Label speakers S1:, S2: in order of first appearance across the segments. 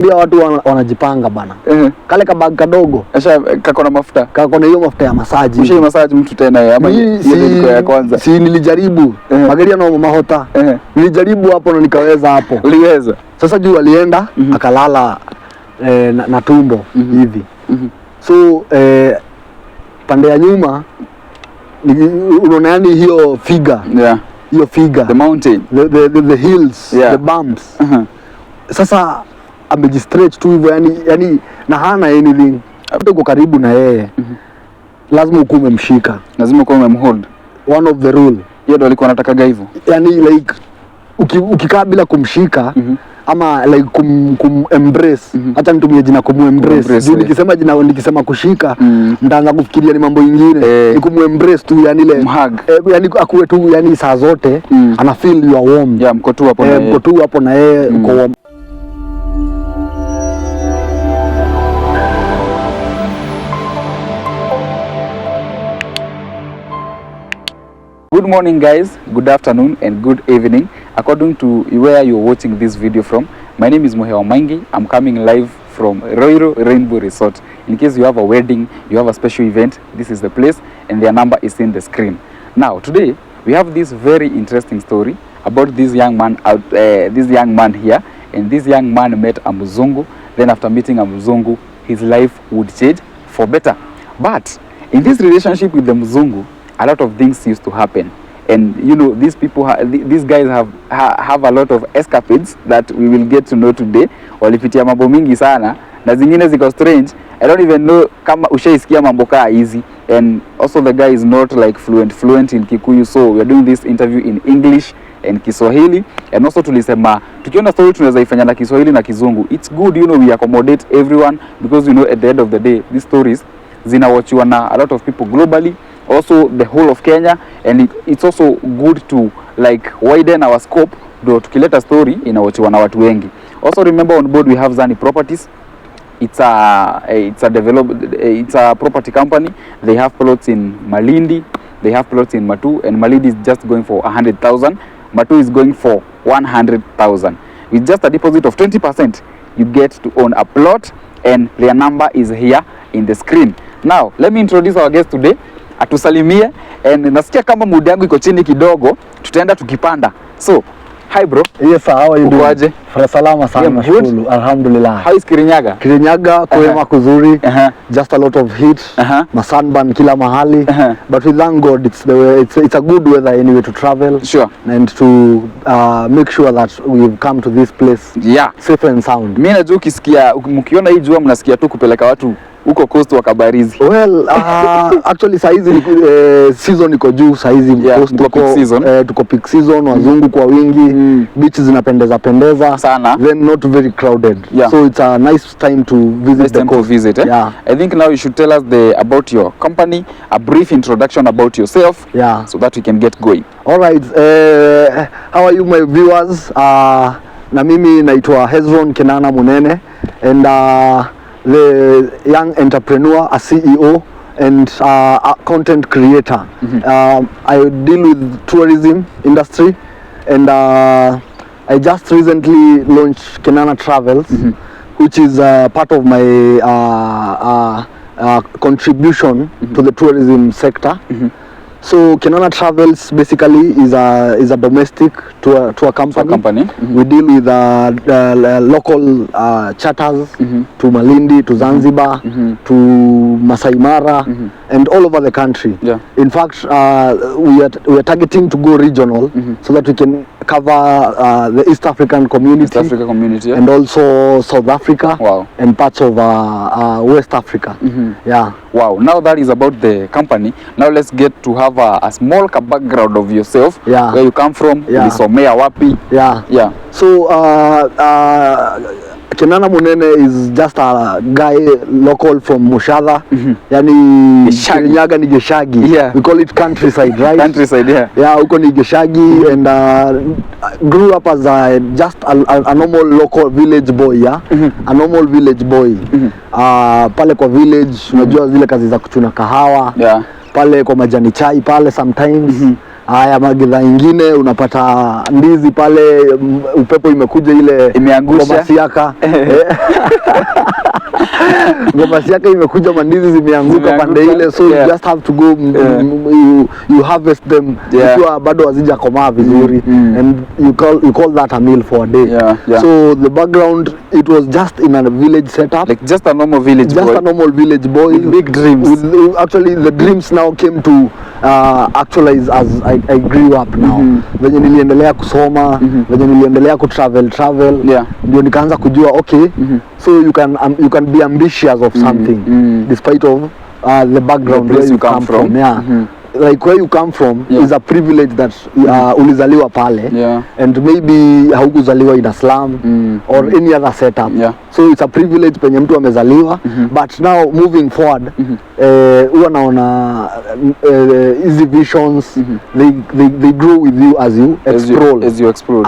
S1: Ndio watu wanajipanga bana. Kale kabag kadogo.
S2: Asha kako na mafuta.
S1: Kako na hiyo mafuta ya masaji.
S2: Ushai masaji mtu tena ama ile ya kwanza.
S1: Si nilijaribu. Magari yana mahota. Nilijaribu hapo na nikaweza hapo.
S2: Uliweza.
S1: Sasa juu alienda akalala na tumbo hivi. So pande ya nyuma unaona yani hiyo figure.
S2: Yeah.
S1: Hiyo figure.
S2: The mountain.
S1: The hills, the bumps. Sasa amejistretch tu hivyo yani na hana anything. Hapo uko karibu na yeye. Lazima ukume mshika.
S2: Lazima ukume mhold.
S1: One of the rule.
S2: Yeye ndo alikuwa anataka hivyo.
S1: Yani like ukikaa bila kumshika ama like embrace. Acha nitumie jina embrace. Nikisema kushika mtaanza kufikiria ni mambo mengine. Ni embrace tu yani ile yani akuwe tu yani saa zote ana feel you are warm.
S2: Yeah, mko tu hapo na yeye.
S1: Mko tu hapo na yeye uko warm.
S2: Good morning guys, good afternoon and good evening according to where you're watching this video from. My name is Mohewa Maingi. I'm coming live from Roiro Rainbow Resort. In case you have a wedding, you have a special event, this is the place and their number is in the screen. Now today we have this very interesting story about this young man here, and this young man met a Mzungu. Then after meeting a Mzungu, his life would change for better. But in this relationship with the Mzungu, a lot of things used to happen, and you know these people, these guys have a lot of escapades that we will get to know today. Walipitia mambo mingi sana na zingine ziko strange. I don't even know kama ushaisikia mambo kaa hizi, and also the guy is not like fluent in Kikuyu, so we are doing this interview in English and Kiswahili, and also tulisema tukiona story tunaweza ifanya na Kiswahili na Kizungu. It's good, you know, we accommodate everyone because you know at the end of the day these stories zinawatchiwa na a lot of people globally, also the whole of Kenya, and it's also good to like widen our scope do tukileta story inawatchiwa na watu wengi. Also remember on board we have Zani Properties. It's a property company. They have plots in Malindi, they have plots in Matu, and Malindi is just going for 100,000. Matu is going for 100,000. With just a deposit of 20%, you get to own a plot, and their number is here in the screen. Now, let me introduce our guest today. Atusalimie, and nasikia kama mood yangu iko chini kidogo, tutaenda tukipanda. So, hi bro.
S1: Yes sir, how are you doing?
S2: Ukoaje?
S1: Salama sana, nashukuru. Alhamdulillah.
S2: How is Kirinyaga?
S1: Kirinyaga kwema kuzuri. Just a lot of heat. Masunburn kila mahali. But we thank God it's a good weather anyway to travel.
S2: Sure.
S1: And to make sure that we've come to this place.
S2: Yeah.
S1: Safe and sound.
S2: Mimi najua ukisikia mkiona hii jua mnasikia tu kupeleka watu uko coast wa Kabarizi.
S1: Well, actually saizi season iko juu saizi, coast tuko peak season, wazungu kwa wingi, beaches zinapendeza
S2: sana,
S1: then not very crowded. So it's a nice time to visit the coast.
S2: Yeah. I think now you should tell us about your company, a brief introduction about yourself, so that we can get going.
S1: All right, how are you my viewers? Na mimi naitwa Hezron Kenana Munene, and the young entrepreneur, a CEO and a content creator. I deal with tourism industry, and I just recently launched Kenana Travels, which is part of my contribution to the tourism sector. So Kenana Travels basically is a domestic tour company. We deal with local charters to Malindi, to Zanzibar, to Masai Mara, and all over the country. In fact, we are targeting to go regional, so that we can cover the East African community, and also South Africa, and parts of West Africa.
S2: Wow, now that is about the company. Now let's get to have a small background of yourself, where you come from, ulisomea wapi.
S1: So Kenana Munene is just a guy local from Mushadha, yani Kirinyaga ni Geshagi. We call it countryside, right?
S2: Countryside,
S1: huko ni Geshagi, and grew up as just a normal local village boy, a normal village boy. Pale kwa village, unajua zile kazi za kuchuna kahawa, pale kwa majani chai pale sometimes. Haya magidha ingine unapata ndizi pale, upepo imekuja ile
S2: imeangusha
S1: ngoma siaka. Ngoma siaka imekuja, mandizi zimeanguka pande ile, so you just have to go you harvest them ikiwa bado hazija komaa vizuri, and you call that a meal for a day. So the background, it was just in a village setup,
S2: like just a normal village boy.
S1: A normal village boy
S2: with big dreams.
S1: Actually the dreams now came to actualize as I grew up now. Venye niliendelea kusoma, venye niliendelea travel, ndio nikaanza kujua okay, so you can be ambitious of something despite of the background where you come from. Like where you come from is a privilege that ulizaliwa pale, and maybe haukuzaliwa in a slum or any other setup. So it's a privilege penye mtu amezaliwa, but now moving forward huwa naona easy visions, they grow with you as you explore,
S2: as you
S1: explore,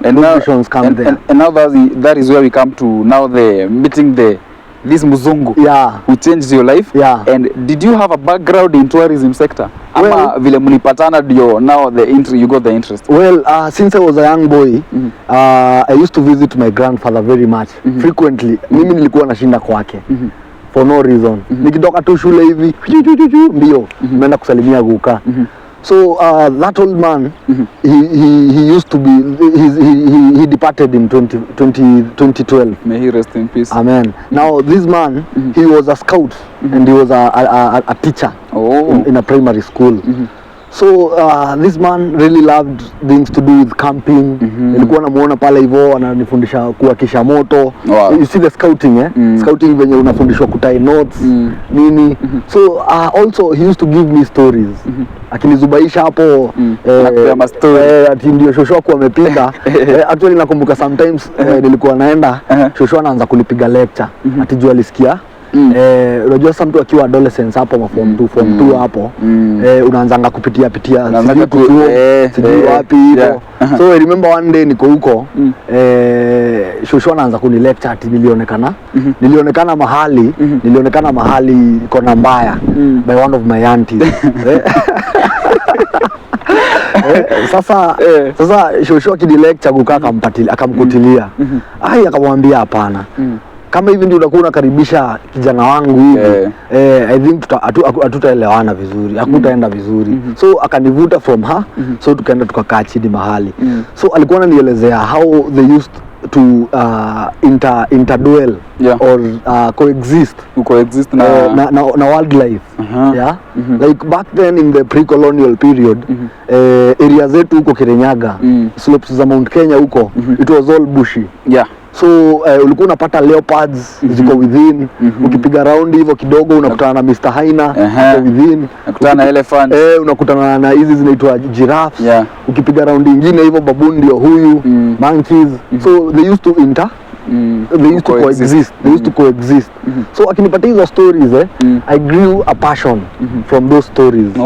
S2: and now
S1: visions come there.
S2: And now that is where we come to now, the meeting this Mzungu who changed your life. And did you have a background in tourism sector? Ama vile mlipatana ndio now you got the interest?
S1: Well, since I was a young boy, I used to visit my grandfather very much, frequently. Mimi nilikuwa nashinda kwake for no reason. Nikitoka tu shule hivi mbio naenda kusalimia guka. So that old man, he used to be, he departed in 2012.
S2: May he rest in peace.
S1: Amen. Now this man, he was a scout and he was a teacher in a primary school. So this man really loved things to do with camping. Nilikuwa namuona pale hivyo ananifundisha kuwakisha moto. You see the scouting, scouting venye unafundishwa kutie knots nini. So also he used to give me stories. Akinizubaisha hapo ati ndio shosho wako amepika. Actually nakumbuka sometimes nilikuwa naenda shosho anaanza kulipiga lecture. Ati jua alisikia unajua sasa mtu akiwa adolescence hapo form 2 hapo unaanzanga kupitia sijui wapi hivyo. So I remember one day niko huko shosho anaanza kuni lecture ati nilionekana mahali kona mbaya by one of my aunties. Sasa shosho akini lecture guka akamkutilia. Akamwambia hapana. Kama hivi ndio unakuwa unakaribisha kijana wangu hivi, I think hatutaelewana vizuri, hakutaenda vizuri. So akanivuta from her, so tukaenda tukakaa chini mahali. So alikuwa ananielezea how they used to interduel or coexist na wildlife. Like back then in the pre-colonial period, area zetu huko Kirinyaga, slopes za Mount Kenya huko, it was all bushy. So ulikuwa unapata leopards ziko within, ukipiga round hivyo kidogo unakutana na Mr. Hyena within,
S2: unakutana na elephant,
S1: unakutana na hizi zinaitwa giraffes, ukipiga round nyingine hivyo baboon ndio huyu, monkeys. So they used to coexist. So akinipatia hizo stories I grew a passion from those stories.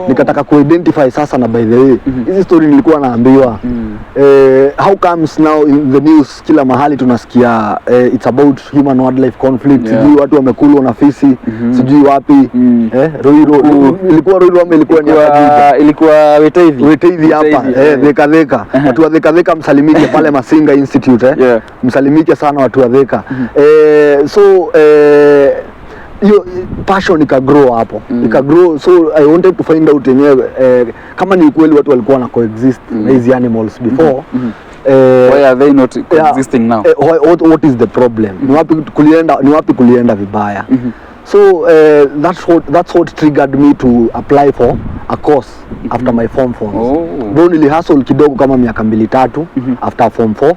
S1: Nikataka kuidentify sasa, na by the way hizi story nilikuwa naambiwa how comes now in the news kila mahali tunasikia it's about human wildlife conflict, sijui watu wamekulwa na fisi sijui wapi, Ruiru ilikuwa Ruiru ama ilikuwa Weteithi hapa Theka watu wa Theka msalimike pale Masinga Institute msalimike sana watu wa Theka. So hiyo passion ikagrow hapo, ikagrow. So I wanted to find out yenyewe kama ni ukweli watu walikuwa na coexist na hizi animals before.
S2: Why are they not coexisting now?
S1: What is the problem? Ni wapi kulienda vibaya? So that's what triggered me to apply for a course after my form 4. Though nili hustle kidogo kama miaka 2-3 after form 4.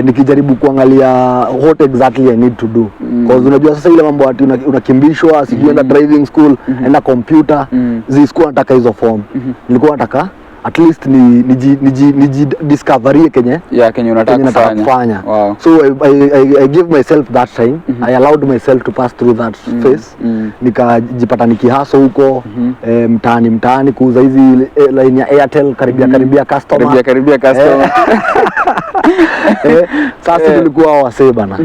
S1: Nikijaribu kuangalia what exactly I need to do, because unajua sasa ile mambo ati unakimbishwa sijui enda driving school, enda computer, zisikuwa nataka hizo form. Nilikuwa nataka at least ni discovery kenye unataka kufanya. So I gave myself that time. I allowed myself to pass through that phase. Nikajipata nikihaso huko mtaani kuuza hizi line ya Airtel karibia customer.
S2: Karibia customer.
S1: Sasa tulikuwa wasee bana.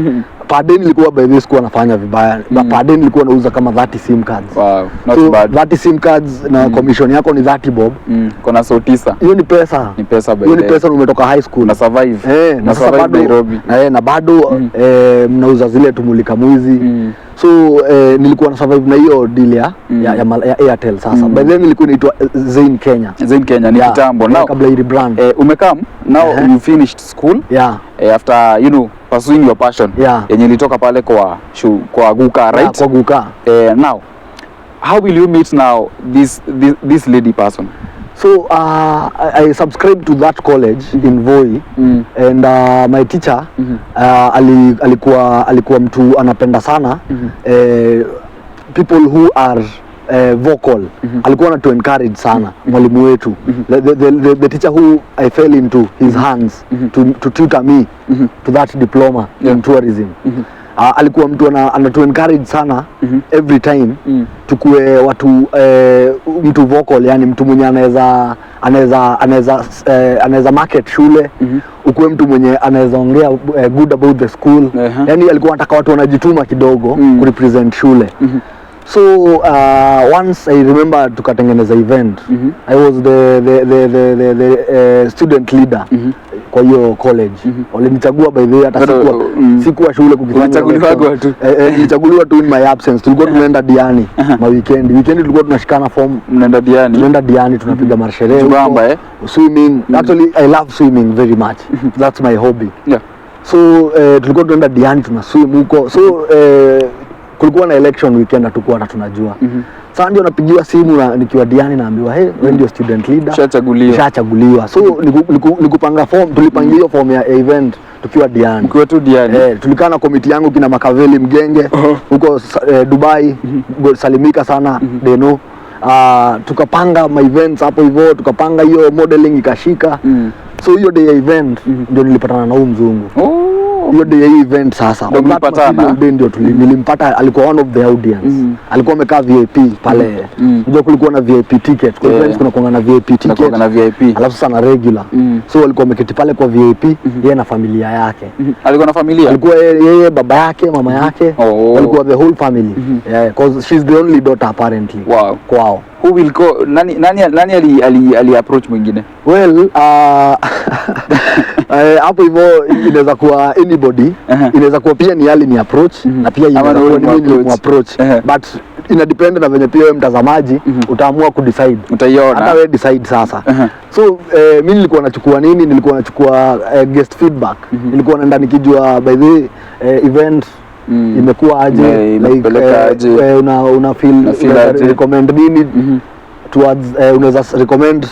S1: per day nilikuwa by this kuwa nafanya vibaya. Per day nilikuwa nauza kama 30 sim cards.
S2: Wow, not
S1: so,
S2: bad.
S1: 30 sim cards na commission yako ni 30 bob.
S2: Kuna so 9.
S1: Hiyo ni pesa.
S2: Ni pesa by
S1: hiyo ni pesa umetoka high school.
S2: Na survive.
S1: Na survive
S2: Nairobi.
S1: Na bado mnauza zile tumulika mwizi. So nilikuwa na survive na hiyo deal ya Airtel sasa. By then nilikuwa naitwa Zain Kenya.
S2: Zain Kenya ni kitambo. Now
S1: kabla ili brand.
S2: Umekam now you finished school. After pursuing your passion. Yenye ilitoka pale kwa Guka, right?
S1: Kwa Guka.
S2: Now how will you meet now this lady person?
S1: So I subscribed to that college in Voi and my teacher alikuwa mtu anapenda sana people who are vocal. Alikuwa anatu encourage sana mwalimu wetu. The teacher who I fell into his hands to tutor me to that diploma in tourism. Alikuwa mtu anatu encourage sana every time tukue watu mtu vocal, yani mtu mwenye anaweza market shule, ukuwe mtu mwenye anaweza ongea good about the school. Yani alikuwa anataka watu wanajituma kidogo ku represent shule. So once I remember tukatengeneza event. I was the student leader kwa hiyo college. Walinichagua by the way, hata sikuwa shule kukifanya. Nilichaguliwa tu in my absence. Tulikuwa tunaenda Diani weekend tulikuwa tunashikana form,
S2: mnaenda Diani.
S1: Tunaenda Diani tunapiga marshere. Swimming. Actually I love swimming very much. That's my hobby. So tulikuwa tunaenda Diani tunaswim huko. So kulikuwa na election weekend hatukuwa tunajua. Sasa ndio napigiwa simu na nikiwa Diani naambiwa wewe ndio student leader. Shachaguliwa. So nikupanga form, tulipangia hiyo form ya event tukiwa Diani.
S2: Mkiwa tu Diani.
S1: Tulikaa na committee yangu kina Makaveli Mgenge huko Dubai, salimika sana Deno. Tukapanga my events hapo hivyo, tukapanga hiyo modeling ikashika. So hiyo day ya event ndio nilipatana na huyu mzungu. Hiyo day ya event sasa. Ndio nilimpata, alikuwa one of the audience. Alikuwa amekaa VIP pale. Unajua kulikuwa na VIP ticket. Kwa events kuna kuanga na VIP ticket. Alafu sasa na regular. So alikuwa ameketi pale kwa VIP, yeye na familia yake.
S2: Alikuwa na familia? Alikuwa
S1: yeye, baba yake, mama yake. Walikuwa the whole family. Because she's the only daughter apparently.
S2: Wow.
S1: Kwao.
S2: Who will go? Nani ali approach mwingine?
S1: Well, hapo hivyo inaweza kuwa anybody. Inaweza kuwa pia ni ni approach na pia inaweza kuwa ni mimi approach. But ina depend na venye pia wewe mtazamaji utaamua kudecide.
S2: Utaiona.
S1: Hata wewe decide sasa. So mimi nilikuwa nachukua nini? Nilikuwa nachukua guest feedback. Nilikuwa naenda nikijua by the event imekuwa aje, una feel recommend nini towards unaweza recommend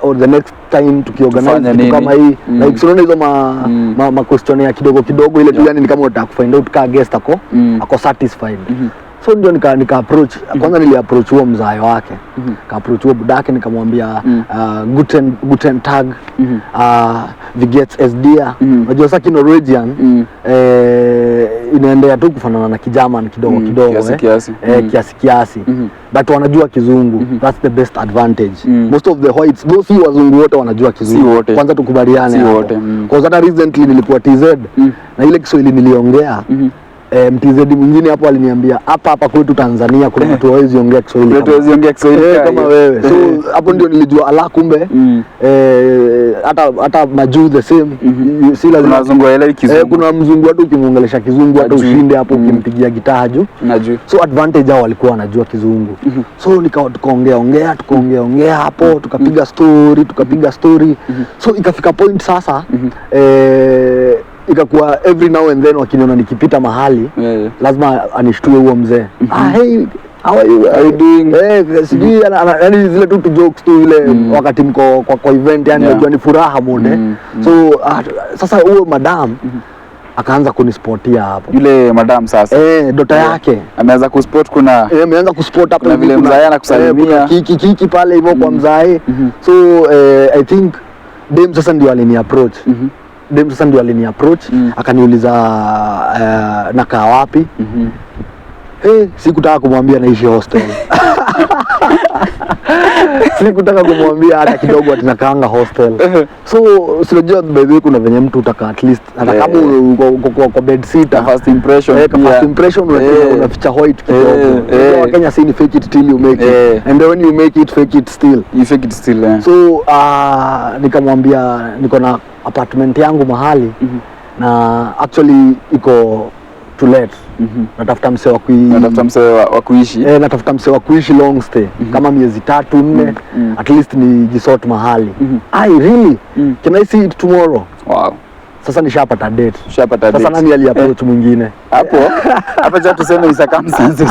S1: or the next time tukiorganize kitu kama hii. Like unaona hizo ma questionnaire kidogo ile tu, yani ni kama unataka find out ka guest ako satisfied. So ndio nika approach. Kwanza nili approach huo mzayo wake. Ka approach huo budake nikamwambia guten tag wie geht's es dir. Unajua sasa Norwegian inaendea tu kufanana na Kigerman kidogo kiasi. But wanajua Kizungu. That's the best advantage. Most of the whites, those who wazungu wote wanajua Kizungu. Kwanza tukubaliane hapo. Kwa sababu recently nilikuwa TZ na ile Kiswahili niliongea. MTZ mwingine hapo aliniambia hapa kwetu Tanzania kuna watu hawezi ongea Kiswahili. Kama wewe. So hapo ndio nilijua ala kumbe hata majuu the same. Si lazima
S2: wazungu waelewe Kizungu.
S1: Kuna mzungu hata ukimuongelesha Kizungu hata ushinde hapo ukimpigia gitaa juu. So advantage hao walikuwa wanajua Kizungu. So tukaongea hapo tukapiga story. So ikafika point sasa ikakuwa every now and then wakiniona nikipita mahali lazima anishtue huo mzee. Hey, how are you doing? Sijui yani zile tu jokes tu ile wakati mko kwa event, yani unajua ni furaha mode. So sasa huo madam akaanza kunispotia hapo.
S2: Yule madam sasa
S1: dota yake
S2: ameanza kuspot,
S1: ameanza kuspot hapo
S2: na vile mzae anakusalimia
S1: kiki pale hivyo kwa mzae. So I think dem sasa ndio alini approach. Akaniuliza nakaa wapi. Sikutaka kumwambia naishi hostel. Sikutaka kumwambia hata kidogo ati nakaanga hostel. So unajua by the way kuna venye mtu utaka at least hata kama uko kwa bed sitter,
S2: first impression,
S1: first impression unaficha white kidogo. Kwa Kenya say fake it till you make it, and then when you make it fake it still,
S2: you fake it still.
S1: So nikamwambia niko na apartment yangu mahali na actually iko to let. Natafuta msee wa kuishi. Natafuta msee wa kuishi long stay. Kama miezi 3-4 at least ni jisort mahali. Really? Can I see it tomorrow?
S2: Wow.
S1: Sasa nishapata date. Sasa nani aliapproach mwingine?
S2: Hapo cha tuseme circumstances.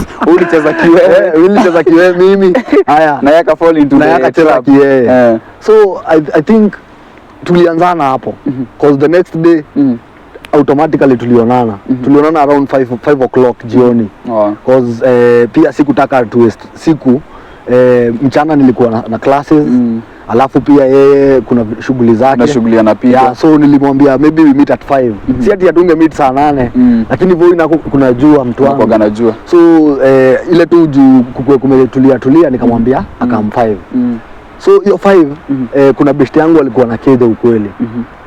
S2: Ulicheza kiwewe mimi. Haya. Na yaka fall into the trap.
S1: So I think tulianzana hapo because the next day automatically tulionana around 5 o'clock jioni. Because pia sikutaka tu siku mchana nilikuwa na classes, alafu pia yeye kuna shughuli zake
S2: na shughuli anapiga.
S1: So nilimwambia maybe we meet at 5. Si ati atunge meet saa 8, lakini hivyo kuna jua mtu wangu
S2: anajua.
S1: So ile tu kumetulia nikamwambia akam 5. So hiyo 5 kuna best yangu alikuwa na keja ukweli.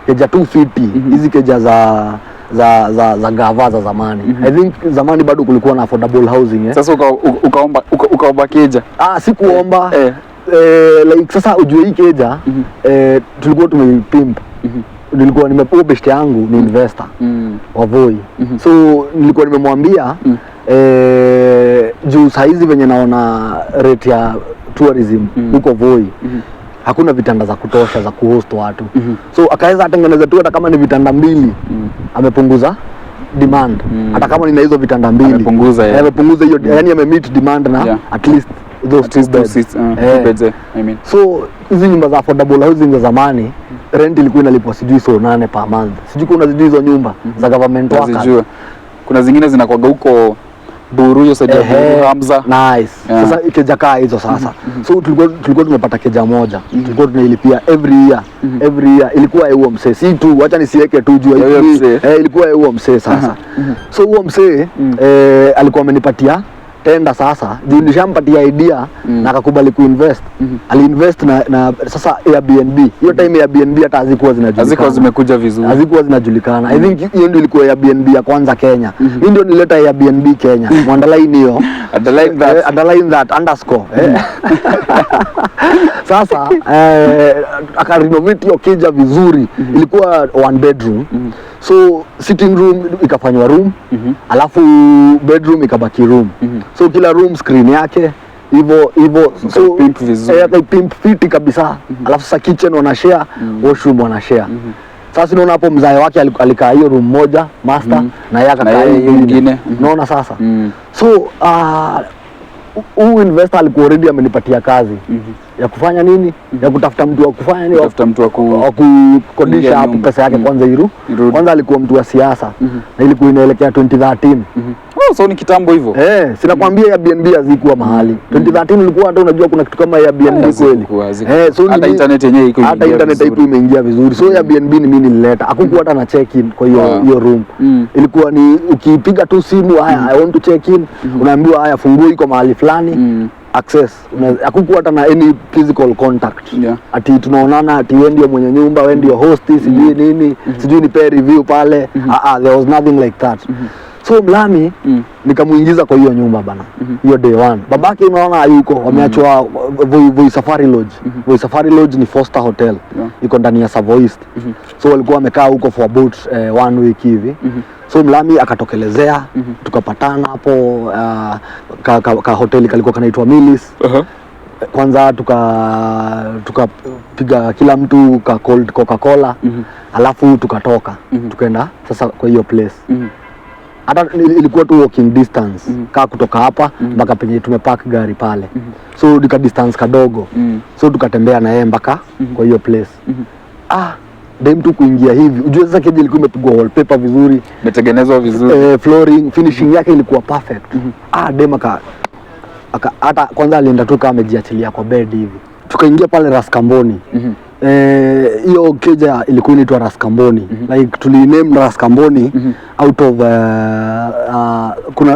S1: Keja 250 hizi keja za gava za zamani. I think zamani bado kulikuwa na affordable housing.
S2: Sasa ukaomba keja?
S1: Sikuomba. Like sasa ujue hii keja tulikuwa tumepimp. Nilikuwa nimepewa best yangu ni investor wa Voi. So nilikuwa nimemwambia juu saizi venye naona rate ya tourism huko Voi hakuna vitanda za kutosha za kuhost watu. So akaweza atengeneza tu hata kama ni vitanda 2 amepunguza demand. Hata kama nina hizo vitanda 2 amepunguza hiyo, yani amemeet demand na at least those 2 beds.
S2: I mean,
S1: so hizi nyumba za affordable housing za zamani rent ilikuwa inalipwa sijui so 8 per month. Sijui kuna hizo nyumba za government workers.
S2: Kuna zingine zinakuwa huko Buru hiyo sasa Hamza.
S1: Nice. Sasa keja kaa hizo sasa. So tulikuwa tumepata keja moja. Tulikuwa tunailipia every year. Ilikuwa huo msee. Si tu acha nisiweke tu juu ilikuwa huo msee sasa. So huo msee alikuwa amenipatia tenda sasa. Juu nishampatia idea na akakubali kuinvest. Aliinvest na sasa Airbnb. Hiyo time Airbnb hata hazikuwa zinajulikana.
S2: Hazikuwa zimekuja vizuri.
S1: Hazikuwa zinajulikana. I think hiyo ndio ilikuwa Airbnb ya kwanza Kenya. Mimi ndio nileta Airbnb Kenya. Underline hiyo. Underline that underscore. Sasa akarenovate hiyo keja vizuri. Ilikuwa 1 bedroom. So sitting room ikafanywa room, alafu bedroom ikabaki room. So kila room screen yake hivyo so
S2: pimp vizuri.
S1: Pimp fiti kabisa. Alafu sasa kitchen wana share, washroom wana share. Sasa unaona hapo mzae wake alikaa hiyo room moja master na yeye akakaa hiyo nyingine. Unaona sasa. So investor alikuwa already amenipatia kazi ya kufanya nini? Ya kutafuta mtu wa kufanya nini?
S2: Kutafuta mtu wa
S1: kukodisha hapo pesa yake kwanza kwanza alikuwa mtu wa siasa na ilikuwa inaelekea 2013.
S2: So ni kitambo hivyo.
S1: Sina kwambia Airbnb hazikuwa mahali. 2013 ilikuwa hata unajua kuna kitu kama Airbnb kweli.
S2: So hata internet yenyewe iko
S1: hata internet ipo imeingia vizuri. So Airbnb ni mimi nilileta. Hakukuwa hata na check in kwa hiyo room. Ilikuwa ni ukipiga tu simu, haya I want to check in, unaambiwa haya funguo iko mahali fulani. Access. Hakukuwa hata na any physical contact. Ati tunaonana ati wewe ndio mwenye nyumba, wewe ndio host, sijui nini, sijui nipe review pale. There was nothing like that. So mlami nikamuingiza kwa hiyo nyumba bana. Hiyo day 1. Babake unaona hayuko, wameachwa Voi Safari Lodge. Voi Safari Lodge ni Foster Hotel. Iko ndani ya Savoist. So walikuwa wamekaa huko for about 1 week hivi. So mlami akatokelezea, tukapatana hapo ka hoteli kalikuwa kanaitwa Millis. Kwanza tukapiga kila mtu ka cold Coca-Cola, alafu tukatoka. Tukaenda sasa kwa hiyo place. Hata ilikuwa tu walking distance kaa kutoka hapa mpaka penye tumepark gari pale. So nika distance kadogo. So tukatembea na yeye mpaka kwa hiyo place. Dem tu kuingia hivi. Unajua sasa keje ilikuwa imepigwa wallpaper vizuri,
S2: imetengenezwa vizuri.
S1: Flooring, finishing yake ilikuwa perfect. Dem hata kwanza alienda tu kama amejiachilia kwa bed hivi. Tukaingia pale Raskamboni. hiyo keja ilikuwa inaitwa Raskamboni. Like tuliname Raskamboni out of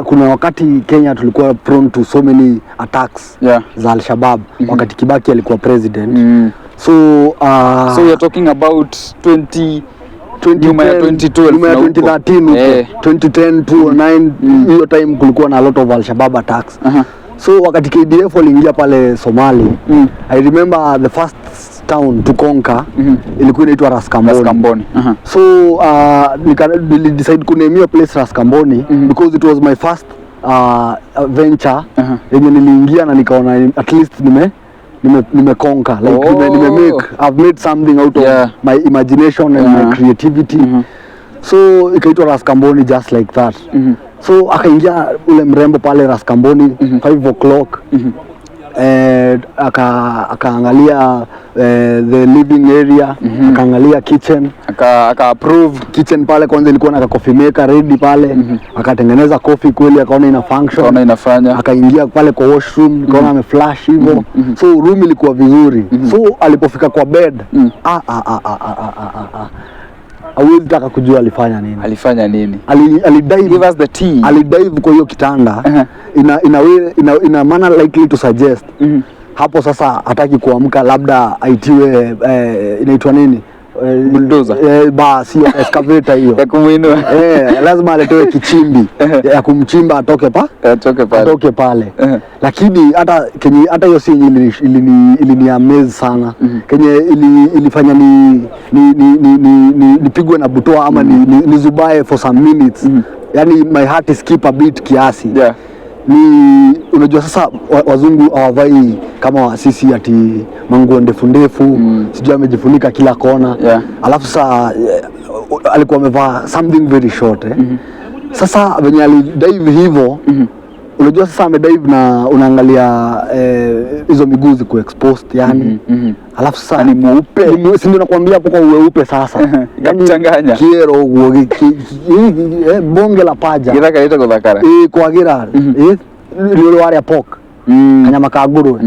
S1: kuna wakati Kenya tulikuwa prone to so many attacks za Al-Shabaab wakati Kibaki alikuwa president. So
S2: so we are talking about 2013
S1: 2010 2009 hiyo time kulikuwa na a lot of Al-Shabaab attacks. So wakati KDF waliingia pale Somali, I remember the first town to conquer ilikuwa inaitwa Raskamboni. So nili decide kuname place Raskamboni because it was my first venture yenye niliingia na nikaona at least nime conquer, like I've made something out of my imagination and my creativity. So ikaitwa Raskamboni just like that. So akaingia ule mrembo pale Raskamboni 5 o'clock. Akaangalia the living area, akaangalia kitchen,
S2: aka approve
S1: kitchen pale. Kwanza ilikuwa na coffee maker ready pale, akatengeneza coffee kweli, akaona ina function,
S2: inafanya.
S1: Akaingia pale kwa washroom, akaona ameflash hivyo. So room ilikuwa vizuri. So alipofika kwa bed, hawezi taka kujua alifanya nini. Alidive,
S2: give us the tea.
S1: Alidive kwa hiyo kitanda. Ina maana likely to suggest hapo sasa hataki kuamka, labda aitiwe inaitwa nini,
S2: bulldozer,
S1: basi excavator hiyo
S2: ya kumuinua.
S1: Lazima aletewe kichimbi ya kumchimba atoke pale. Lakini hata hiyo si ilini amaze sana. Kenye ilifanya nipigwe na butoa ama nizubae for some minutes. Yani my heart skip a beat kiasi. Ni unajua sasa wazungu hawavai kama sisi ati manguo ndefu sijui amejifunika kila kona. Alafu sasa alikuwa amevaa something very short. Sasa venye alidive hivyo, unajua sasa amedive na unaangalia hizo miguu ziko exposed yani. Alafu sasa
S2: ni mweupe,
S1: si ndio nakwambia hapo kwa uweupe sasa.
S2: Yani changanya
S1: kiero bonge la paja
S2: gira kaleta kuthakara
S1: kwa gira lilo wale pork kanyama ka nguru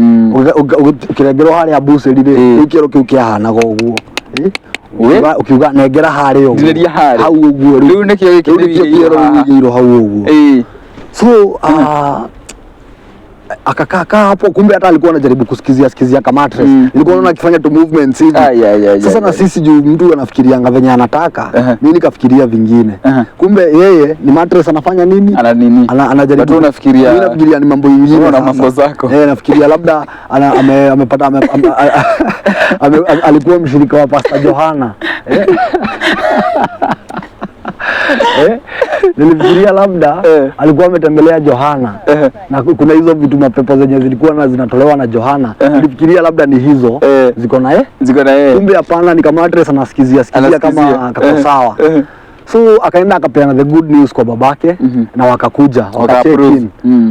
S1: ukirengero haria buceri ikero kiu kiahana goguo ukiuga negera haria
S2: ndiria haria
S1: hau uguo
S2: riu nikio
S1: gikiro hau uguo. So akakaa hapo, kumbe hata alikuwa anajaribu kusikizia kama mattress. Nilikuwa naona akifanya tu movements hivi. Sasa na sisi juu mtu anafikirianga venye anataka, mimi nikafikiria vingine. Kumbe yeye ni mattress anafanya nini? Anajaribu.
S2: Watu unafikiria.
S1: Mimi nafikiria ni mambo mengine
S2: na mambo zako.
S1: Nafikiria labda amepata alikuwa mshirika wa Pastor Johana. Nilifikiria labda alikuwa ametembelea Johana na kuna hizo vitu mapepo zenye zilikuwa zinatolewa na Johana. Nilifikiria labda ni hizo ziko na kumbe hapana, ni kama mattress anasikizia kama kako sawa. So akaenda akapeana the good news kwa babake na wakakuja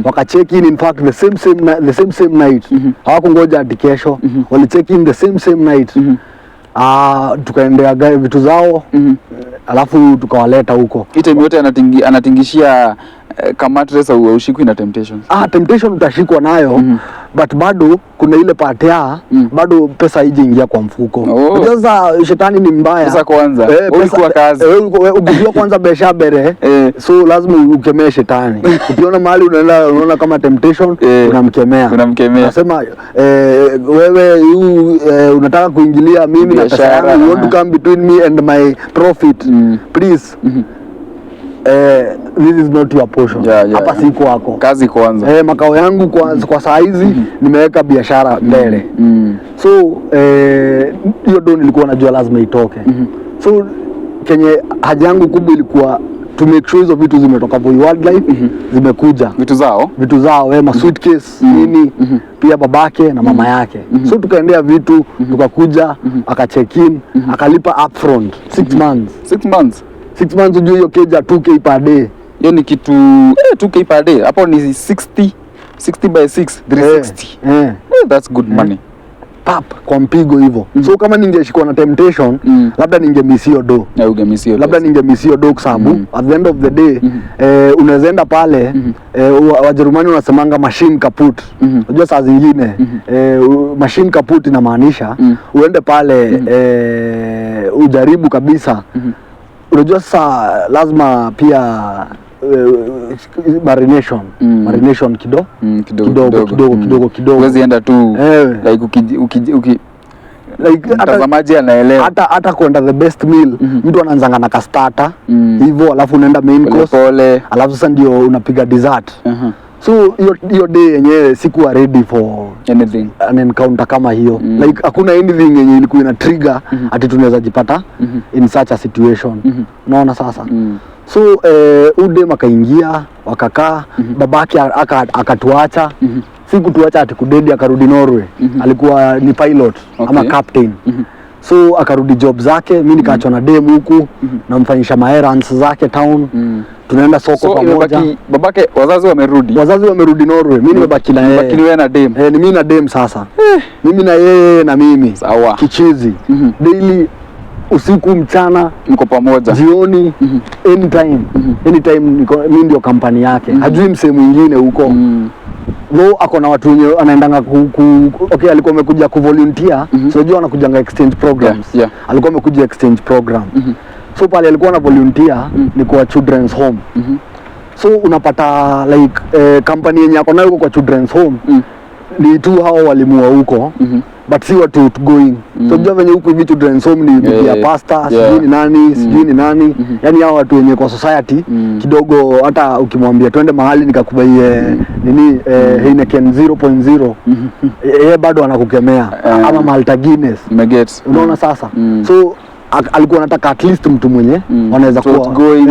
S1: wakacheck in in fact the same same night. Hawakungoja hadi kesho, wali check in the same night. Tukaendea vitu zao alafu tukawaleta huko.
S2: Time yote anatingishia kama mattress au ushikwi na temptation.
S1: Temptation utashikwa nayo but bado kuna ile part ya bado pesa haije ingia kwa mfuko. Sasa shetani ni mbaya.
S2: Sasa kwanza ulikuwa kazi.
S1: Ukijua kwanza besha bere so lazima ukemee shetani. Ukiona mahali unaona kama temptation unamkemea. Unasema wewe unataka kuingilia mimi na pesa yangu, you want to come between me and my profit. Please. This is not your portion. Hapa si kwako.
S2: Kazi kwanza.
S1: Makao yangu kwa saa hizi nimeweka biashara mbele. So hiyo ndio nilikuwa najua lazima itoke. So kenye haja yangu kubwa ilikuwa to make sure hizo vitu zimetoka Voi Wildlife, zimekuja vitu zao ma suitcase nini, pia babake na mama yake. So tukaendea vitu tukakuja, aka check in, akalipa upfront 6 months. 6 months ujue hiyo keja 2k per day.
S2: Hiyo ni kitu 2k per day. Hapo ni 60 by 6 360. That's good money.
S1: pap kwa mpigo hivyo. So kama ningeshikwa na temptation labda ningemisio do.
S2: Na ungemisio.
S1: Labda ningemisio do kwa sababu at the end of the day unaweza enda pale Wajerumani wanasemanga machine kaput. Unajua saa zingine machine kaput inamaanisha uende pale ujaribu kabisa. Unajua sasa lazima pia marination kidogo.
S2: Huwezi enda tu like mtazamaji anaelewa.
S1: Hata kwenda the best meal mtu anaanzanga na starter hivyo, alafu unaenda main course pole, alafu sasa ndio unapiga dessert. So hiyo day yenyewe sikuwa ready for
S2: anything,
S1: an encounter kama hiyo. Like hakuna anything yenye ilikuwa ina trigger ati tunaweza jipata in such a situation. Unaona sasa. So ude makaingia wakakaa, babake akatuacha. Si kutuacha ati kudedi, akarudi Norway. Alikuwa ni pilot ama captain. So akarudi job zake, mimi nikaachwa na dem huku namfanyisha errands zake town. Tunaenda soko pamoja.
S2: Babake wazazi wamerudi
S1: Norway. Mimi nimebaki na yeye.
S2: Lakini wewe na dem.
S1: Ni mimi na dem sasa. Mimi na yeye na mimi.
S2: Sawa.
S1: Kichizi. Daily, usiku, mchana,
S2: mko pamoja.
S1: Jioni, anytime mimi ndio kampani yake. Hajui msee mwingine huko. Ako na watu wenye anaendanga okay, alikuwa amekuja kuvolunteer. So unajua anakujanga exchange programs. Alikuwa amekuja exchange program. So pale alikuwa na volunteer ni kwa children's home. So unapata like company yenye ako nayo kwa children's home ni tu hao walimu wa huko. But si watu outgoing. So unajua venye huko hivi children's home ni bibi ya pastor, sijui ni nani, yani hao watu wenye kwa society kidogo, hata ukimwambia twende mahali nikakubaie nini Heineken 0.0 yeye bado anakukemea ama Malta Guinness. Unaona sasa. So alikuwa anataka at least mtu mwenye wanaweza kuwa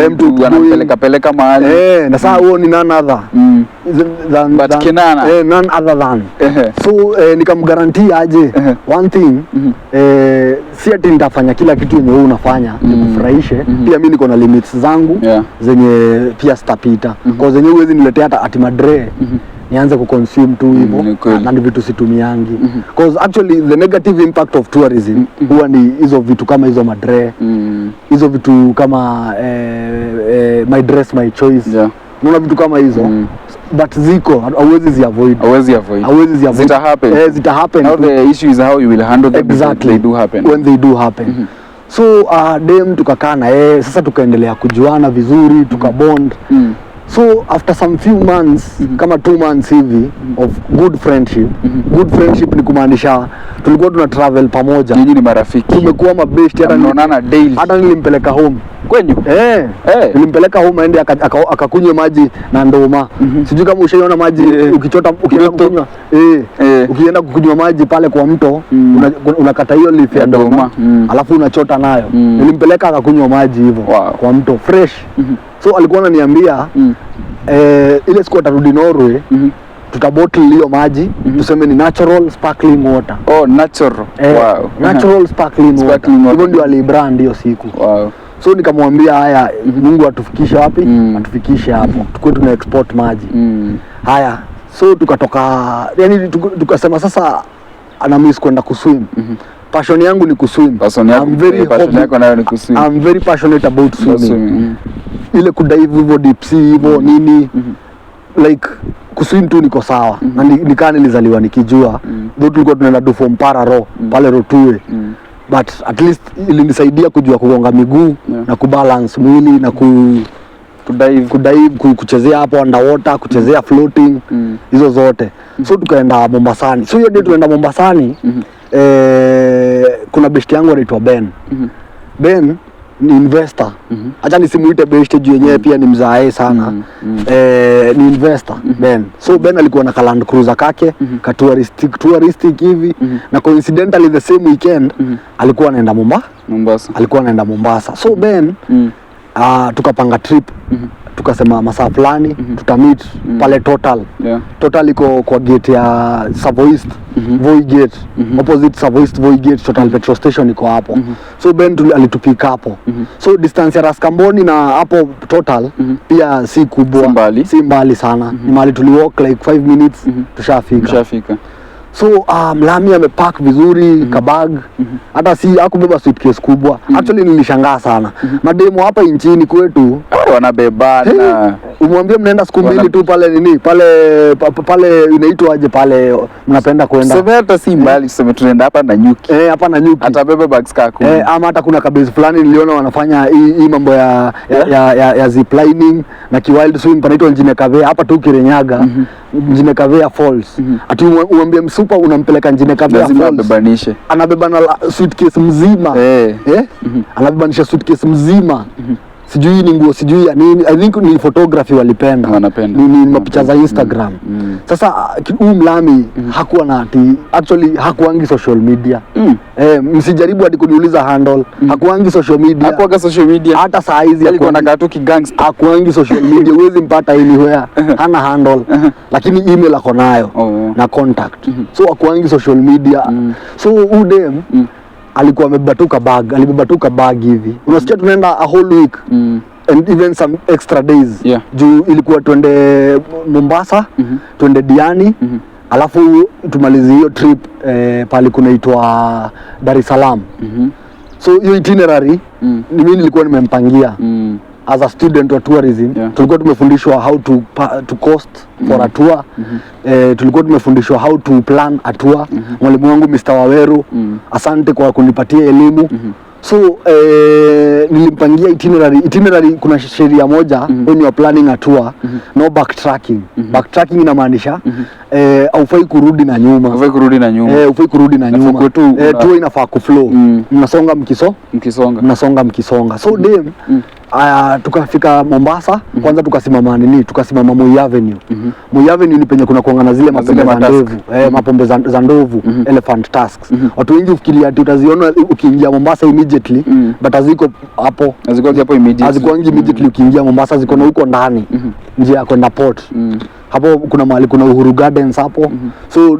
S2: mtu anapeleka mahali.
S1: Na sasa huo ni none other none other than. So nikamgarantia aje one thing, si ati nitafanya kila kitu yenye wewe unafanya nikufurahishe. Pia mimi niko na limits zangu zenye pia sitapita. Kwa zenye huwezi niletea hata ati madre nianze kuconsume tu hivyo na ni vitu situmiangi. Because actually the negative impact of tourism huwa ni hizo vitu kama hizo madre, hizo vitu kama my dress my choice. Unaona vitu kama hizo but ziko hauwezi zi avoid. Zita happen.
S2: Now the issue is how you will handle them.
S1: Exactly. When they do happen. So dem tukakaa na yeye sasa, tukaendelea kujuana vizuri, tukabond. So after some few months, kama 2 months hivi of good friendship. Good friendship ni kumaanisha tulikuwa tuna travel pamoja.
S2: Nyinyi ni marafiki.
S1: Tumekuwa mabest,
S2: tunaonana daily.
S1: Hata nilimpeleka home.
S2: Kwenyu?
S1: Nilimpeleka home aende akakunywe maji na ndoma. Sijui kama ushaiona maji ukichota ukienda kunywa. Ukienda kunywa maji pale kwa mto, unakata hiyo leaf ya ndoma. Alafu unachota nayo. Nilimpeleka akakunywa maji hivyo kwa mto fresh. So alikuwa ananiambia ile siku atarudi Norway tutabottle hiyo maji, tuseme ni natural sparkling water.
S2: Natural. Wow.
S1: Natural sparkling water. Hivyo ndio alibrand hiyo siku.
S2: Wow.
S1: So nikamwambia haya, Mungu atufikishe wapi? Atufikishe hapo. Tukue tuna export maji. Haya. So tukatoka, yani tukasema sasa ana miss kwenda kuswim. Passion yangu ni kuswim.
S2: I'm
S1: very passionate about swimming. Ile kudive hivyo deep sea hivyo nini, like kuswim tu niko sawa. Na nikaa nilizaliwa nikijua. Though tulikuwa tunaenda do from Pararo pale Rotue. But at least ilinisaidia kujua kugonga miguu na kubalance mwili na kudive kuchezea hapo underwater, kuchezea floating, hizo zote. So tukaenda Mombasani. So hiyo day tunaenda Mombasani, kuna best yangu anaitwa Ben. Ben ni investor. Acha nisimuite best juu yenyewe pia ni mzae sana. Ni investor Ben. So Ben alikuwa na Land Cruiser kake, ka touristic hivi, na coincidentally the same weekend alikuwa anaenda Mombasa. So Ben tukapanga trip. Tukasema masaa fulani tutamit pale Total. Total iko kwa gate ya Savoist, Voi Gate. Opposite Savoist Voi Gate, Total petrol station iko hapo. So Ben alitupika hapo. So distance ya Raskamboni na hapo Total pia si kubwa, si mbali sana. Ni mahali tuliwalk like 5 minutes tushafika. So mlami amepack vizuri kabag. Hata si hakubeba suitcase kubwa. Actually nilishangaa sana. Mademo hapa nchini kwetu
S2: wanabebana.
S1: Umwambie mnaenda siku mbili tu pale nini? Pale inaitwa aje pale mnapenda kwenda.
S2: Sema hata si mbali, tuseme tunaenda hapa na nyuki.
S1: Hapa na nyuki.
S2: Atabeba bags kako.
S1: Ama hata kuna kabase fulani niliona wanafanya hii mambo ya ziplining na wild swim panaitwa Njinekavea hapa tu Kirinyaga. Njinekavea Falls. Ati uambie msupa unampeleka Njinekavea Falls. Abebanishe. Anabebana suitcase mzima. Anabebanisha suitcase mzima. Sijui ni nguo, sijui ya nini. I think ni photography walipenda.
S2: Wanapenda.
S1: Ni mapicha za Instagram. Sasa mlami hakuwa na actually hakuangi social media. Msijaribu hadi kuniuliza handle. Hakuangi social media.
S2: Hakuanga social media.
S1: Hata saa hizi
S2: alikuwa anakaa tu kigangster.
S1: Hakuangi social media. Huwezi mpata anywhere. Hana handle. Lakini email ako nayo na contact. So hakuangi social media. So udem alikuwa alibebatuka bag hivi. Unasikia tunaenda a whole week and even some extra days. Juu ilikuwa twende Mombasa, twende Diani, alafu tumalize hiyo trip pale kunaitwa Dar es Salaam. So hiyo itinerary ni mimi nilikuwa nimempangia. As a student wa tourism, tulikuwa tumefundishwa how to cost for a tour. Tulikuwa tumefundishwa how to plan a tour. Mwalimu wangu Mr. Waweru, asante kwa kunipatia elimu. So nilimpangia itinerary kuna sheria moja when you are planning a tour, no backtracking. Backtracking inamaanisha haufai kurudi na nyuma.
S2: Haufai kurudi na nyuma.
S1: Haufai kurudi na nyuma. Tour inafaa kuflow. Mnasonga mkisonga. So dem tukafika Mombasa, kwanza tukasimama Moi Avenue. Moi Avenue ni penye kuna kuangana zile mapombe za ndovu, elephant tusks. Watu wengi ufikiria ati utaziona ukiingia Mombasa immediately, but haziko hapo. Haziko immediately ukiingia Mombasa, ziko na huko ndani. Njia ya kwenda port. Hapo kuna mahali kuna Uhuru Gardens hapo. So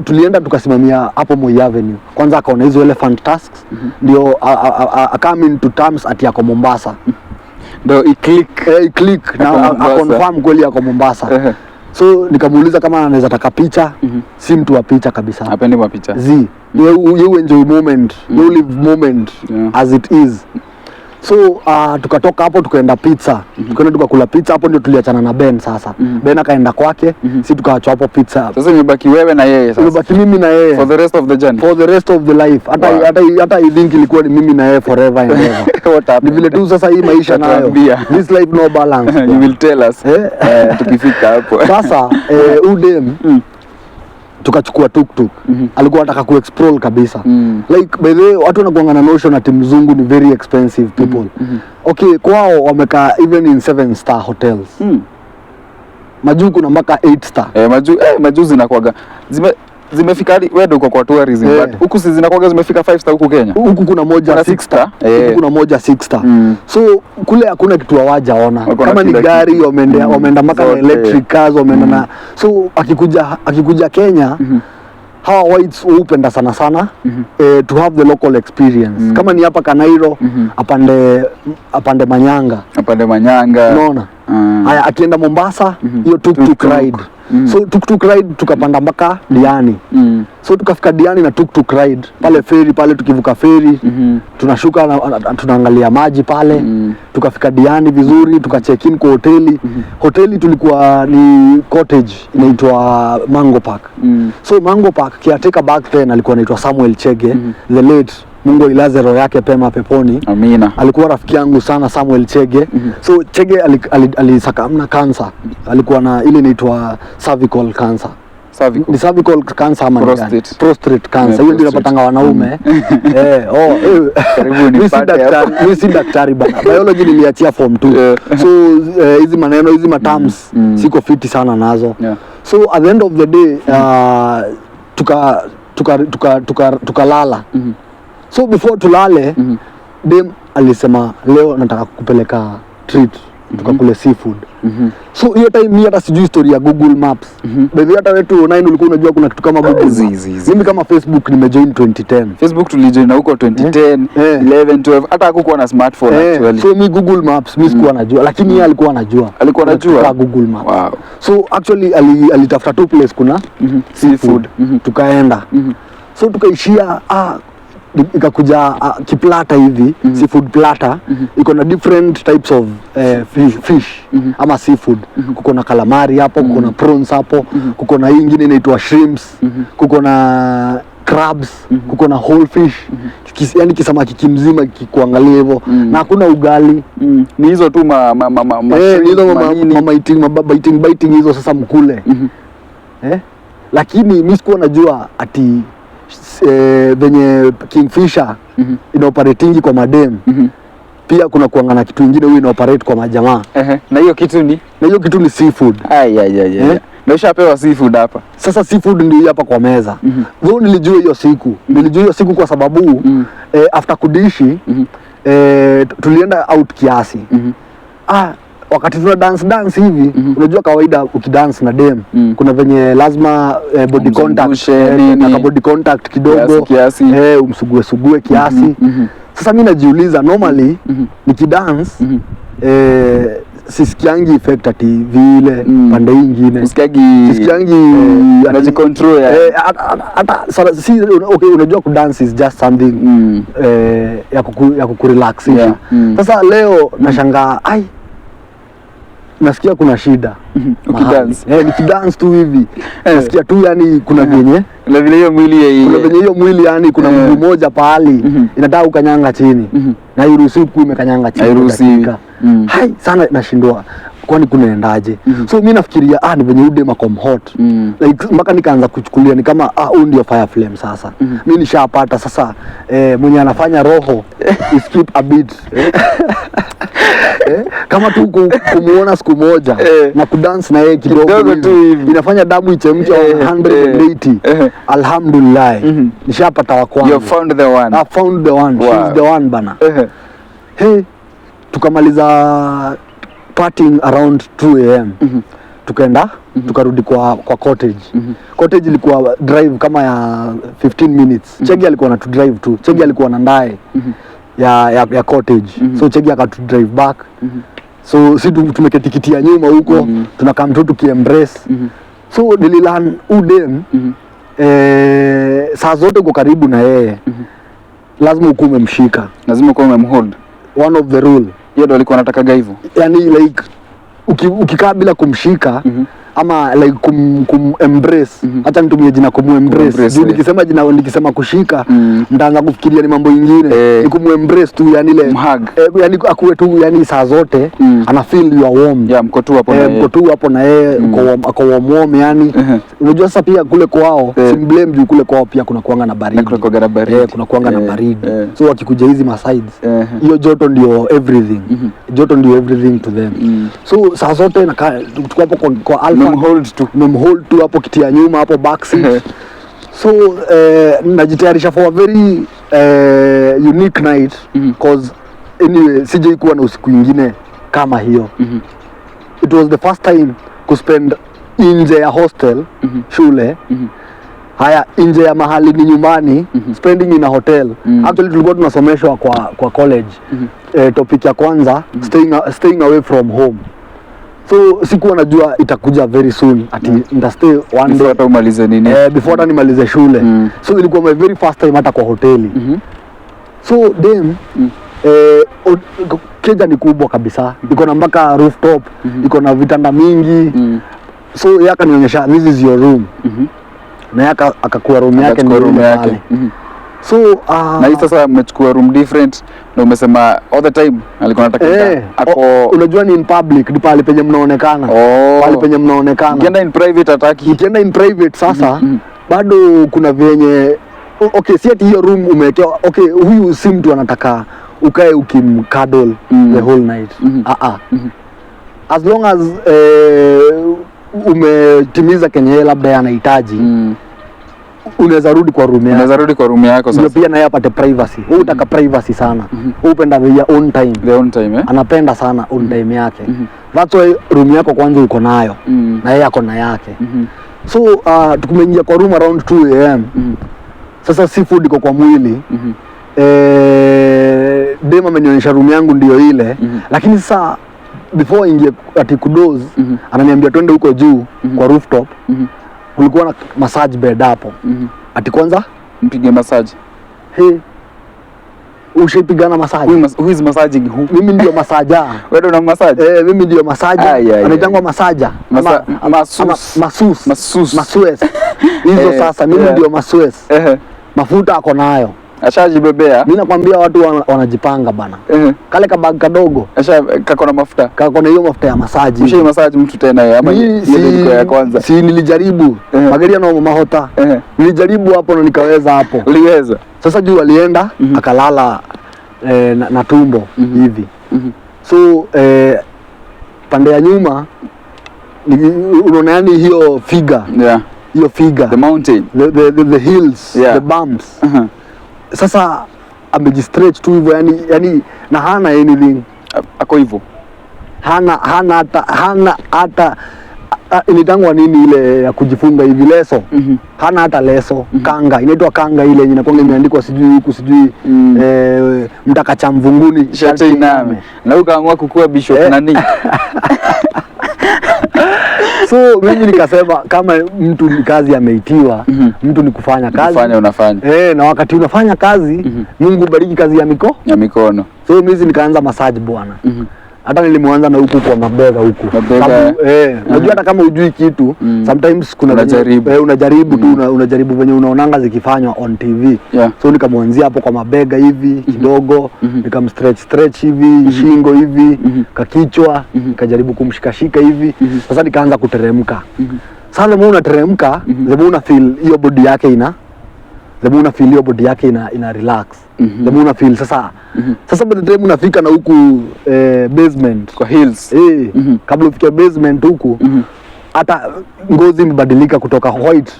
S1: tulienda tukasimamia hapo Moi Avenue. Kwanza akaona hizo elephant tusks, ndio come into terms ati yako Mombasa.
S2: Ndio
S1: i-click na confirm kweli yako Mombasa. So nikamuuliza kama anaweza taka picha. Si mtu wa picha kabisa.
S2: Hapendi mapicha.
S1: You enjoy moment, you live moment as it is. So tukatoka hapo tukaenda pizza. Tukaenda tukakula pizza hapo, ndio tuliachana na Ben sasa. Ben akaenda kwake, si tukaachwa hapo pizza.
S2: Sasa imebaki wewe na yeye sasa.
S1: Imebaki mimi na yeye.
S2: For the rest of the journey.
S1: For the rest of the life. Hata I think ilikuwa ni mimi na yeye forever and ever. Ni vile tu sasa hii maisha nayo. This life no balance.
S2: You will tell us. Tukifika hapo.
S1: Sasa udem tukachukua tuk-tuk. Alikuwa anataka ku-explore kabisa. Like by the way, watu wanakuanga na notion ati Mzungu ni very expensive people. Okay, kwao wamekaa even in 7-star hotels. Majuu kuna mpaka 8-star.
S2: Majuu zinakuaga zimefika hadi wewe ndio kwa tourism, but huku si zinakuaga zimefika 5-star huku Kenya.
S1: Huku kuna moja 6-star. Huku kuna moja 6-star. So kule hakuna kitu hawajaona. Kama ni gari wameenda mpaka na electric cars, wameenda na so akikuja Kenya, hawa whites hupenda sana to have the local experience. Kama ni hapa Kanairo, apande Manyanga. Unaona? Haya akienda Mombasa, hiyo tuk-tuk ride. So tuk-tuk ride tukapanda mpaka Diani. So tukafika Diani na tuk-tuk ride. Pale ferry pale tukivuka ferry, tunashuka tunaangalia maji pale. Tukafika Diani vizuri, tukacheck in kwa hoteli. Hoteli tulikuwa ni cottage inaitwa Mango Park. So Mango Park caretaker back then alikuwa anaitwa Samuel Chege, the late, Mungu ilaze roho yake pema peponi.
S2: Amina.
S1: Alikuwa rafiki yangu sana Samuel Chege. So Chege alisakamna cancer. Alikuwa na ile inaitwa cervical cancer. Ni cervical cancer ama prostate cancer. Hiyo ndio inapatanga wanaume.
S2: Karibuni
S1: mimi si daktari bana. Biology niliachia form 2. So hizi maneno hizi terms siko fiti sana nazo. So at the end of the day tukalala. So before tulale dem alisema leo nataka kukupeleka treat. tukakule seafood. So hiyo time mimi hata sijui story ya Google Maps. Baadhi hata wetu online ulikuwa unajua kuna kitu kama Google Maps. Mimi kama Facebook nimejoin 2010.
S2: Facebook tulijoin huko 2010, 11, 12 hata hakukuwa na smartphone actually.
S1: So mimi Google Maps mimi sikuwa najua, lakini yeye alikuwa anajua.
S2: Alikuwa anajua
S1: Google Maps.
S2: Wow.
S1: So actually alitafuta tu place kuna seafood. Tukaenda. So tukaishia ikakuja kiplata hivi, seafood platter, iko na different types of fish ama seafood. Kuko na calamari hapo, kuko na prawns hapo, kuko na hii nyingine inaitwa shrimps, kuko na crabs, kuko na whole fish, yani kisamaki kimzima kikuangalia hivyo, na hakuna ugali.
S2: Ni hizo tu
S1: biting hizo sasa mkule. Lakini mimi sikuwa najua ati venye Kingfisher inaoperatingi kwa madem, pia kuna kuangana kitu kingine huyu inaoperate kwa majamaa.
S2: Na hiyo kitu ni
S1: seafood.
S2: Na ushapewa seafood hapa.
S1: Sasa seafood ndio hapa kwa meza. Though nilijua hiyo siku kwa sababu after kudishi tulienda out kiasi. Wakati tuna dance hivi, unajua kawaida ukidance na dem kuna venye lazima body contact, na body contact kidogo
S2: kiasi.
S1: Umsugue kiasi. Sasa mimi najiuliza normally nikidance sisikiangi effect ati vile pande nyingine. Sisikiangi
S2: anajicontrol
S1: hata si okay, unajua ku dance is just something ya kukurelax. Sasa leo nashangaa nasikia kuna shida. Nikidance tu hivi nasikia tu yani kuna vyenye
S2: hiyo
S1: mwili yani kuna mguu moja pahali inataka ukanyanga chini na hairuhusiwi imekanyanga chini. Sana nashindwa kwani kunaendaje? So mimi nafikiria ni venye ude makom hot, like mpaka nikaanza kuchukulia ni kama huu ndio fire flame sasa. Mimi nishapata sasa mwenye anafanya roho skip a bit. Kama tu kumuona siku moja na kudance na yeye kidogo
S2: tu hivi
S1: inafanya damu ichemke 180. Alhamdulillah, nishapata wa kwanza.
S2: You found the one.
S1: I found the one. Wow. She's the one bana. Tukamaliza partying around 2 am. Tukaenda tukarudi kwa cottage. Cottage ilikuwa drive kama ya 15 minutes. Chegi alikuwa na to drive tu. Chegi alikuwa na ndaye ya cottage. So Chegi akatu drive back. So si tumeketikitia nyuma huko, tunakam tu tukiembrace. So nililan udem saa zote uko karibu na yeye. Lazima ukuwe umemshika.
S2: Lazima ukuwe umemhold.
S1: One of the rule.
S2: Yeye ndo alikuwa anataka hivyo.
S1: Yani like ukikaa bila kumshika ama like embrace, hata nitumie jina embrace. Juu nikisema kushika mtaanza kufikiria ni mambo mengine. Ni embrace tu yani ile yani akuwe tu yani saa zote ana feel you are warm.
S2: Mko tu hapo na yeye uko warm yani. Unajua sasa pia kule kwao simblame juu kule kwao pia kuna kuanga na baridi. Kuna kuanga na baridi. So wakikuja hizi sides hiyo joto ndio everything. Joto ndio everything to them. So saa zote tuko hapo kwa alpha memhold tu hapo kiti ya nyuma hapo back seat. So najitayarisha for a very unique night cause anyway sijai kuwa na usiku nyingine kama hiyo. It was the first time kuspend nje ya hostel shule. Haya nje ya mahali ni nyumbani, spending in a hotel. Actually tulikuwa tunasomeshwa kwa college. Topic ya kwanza staying away from home. So sikuwa najua itakuja very soon ati ndastay one day before hata umalize nini
S1: before hata nimalize shule. So ilikuwa my very first time hata kwa hoteli. So then keja ni kubwa kabisa, iko na mpaka rooftop, iko na vitanda mingi. So yaka nionyesha this is your room. Na yaka akakuwa room yake ni room yake. So
S2: na hii sasa umechukua room different na umesema all the time alikuwa anataka ako
S1: unajua ni in public ni pale penye mnaonekana. Pale penye mnaonekana.
S2: Ukienda in private ataki.
S1: Ukienda in private sasa bado kuna venye okay si ati hiyo room umewekewa okay huyu si mtu anataka ukae ukimcuddle the whole night. As long as umetimiza kenye labda anahitaji. unaweza rudi kwa room yako.
S2: Unaweza rudi kwa room yako sasa.
S1: Ndio pia naye apate privacy. Wewe unataka privacy sana. Wewe upenda your own time.
S2: The own time,
S1: Anapenda sana own time yake. That's why room yako kwanza uko nayo. Na yeye ako na yake. So tukumeingia kwa room around 2 am. Sasa si food iko kwa mwili. Dema amenionyesha room yangu ndio ile. Lakini sasa before ingie ati kudoze, ananiambia twende huko juu kwa rooftop. Kulikuwa na massage bed hapo. Ati kwanza
S2: mpige massage.
S1: Ushipigana massage.
S2: Who is massaging who?
S1: Mimi ndio massager.
S2: Wewe una massage?
S1: Mimi ndio massager. Anaitangwa massager. Masus. Hizo sasa mimi ndio masues. Mafuta ako nayo.
S2: Ashajibebea.
S1: Mimi nakwambia watu wanajipanga bana. Kale kabag kadogo.
S2: Kako na mafuta.
S1: Kako na hiyo mafuta ya massage.
S2: Ushai massage mtu tena ama hiyo ndio ya kwanza?
S1: Si nilijaribu. Magari yana mahota. Nilijaribu hapo na nikaweza hapo.
S2: Uliweza?
S1: Sasa juu alienda akalala na tumbo hivi. So pande ya nyuma unaona yani hiyo figure. Hiyo figure.
S2: The mountain.
S1: The hills, the bumps. Sasa amejistretch tu hivyo yani na hana anything.
S2: Ako hivyo.
S1: Hana hata initangwa nini ile ya kujifunga hivi leso. Hana hata leso. Kanga inaitwa kanga ile yenye inakuwa imeandikwa sijui huku sijui mtaka cha mvunguni
S2: shati iname. Na ukaamua kukua bishop nani?
S1: So mimi nikasema kama mtu ni kazi ameitiwa, mtu ni kufanya kazi.
S2: Unafanya.
S1: Na wakati unafanya kazi, Mungu bariki kazi ya mikono. So mimi nikaanza massage bwana. Hata nilimwanza na huku kwa mabega huku. Unajua hata kama hujui kitu, sometimes kuna unajaribu tu unajaribu venye unaonanga zikifanywa on TV. So nikamwanzia hapo kwa mabega hivi kidogo, nikamstretch hivi, shingo hivi, kakichwa, nikajaribu kumshikashika hivi. Sasa nikaanza kuteremka. Sasa leo unateremka, leo una feel hiyo body yake ina relax. Leo una feel sasa by the time unafika na huku basement
S2: kwa hills.
S1: Kabla ufike basement huku hata ngozi imebadilika kutoka white.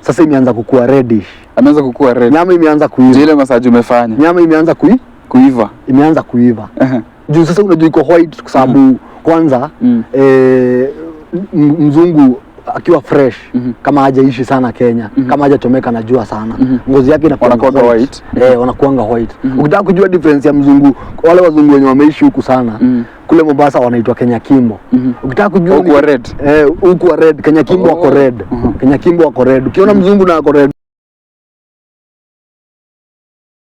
S1: Sasa imeanza kukua reddish.
S2: Ameanza kukua red.
S1: Nyama imeanza kuiva.
S2: Ile massage umefanya.
S1: Nyama imeanza
S2: kuiva.
S1: Imeanza kuiva. Juu sasa unajua iko white kwa sababu kwanza mzungu akiwa fresh kama hajaishi sana Kenya, kama hajachomeka na jua sana, ngozi yake inakuwa
S2: white.
S1: Wanakuanga white. Ukitaka kujua difference ya mzungu, wale wazungu wenye wameishi huku sana kule Mombasa wanaitwa Kenya Kimbo. Ukitaka kujua
S2: huku red.
S1: Huku red, Kenya Kimbo wako red. Kenya Kimbo wako red. Ukiona mzungu na wako red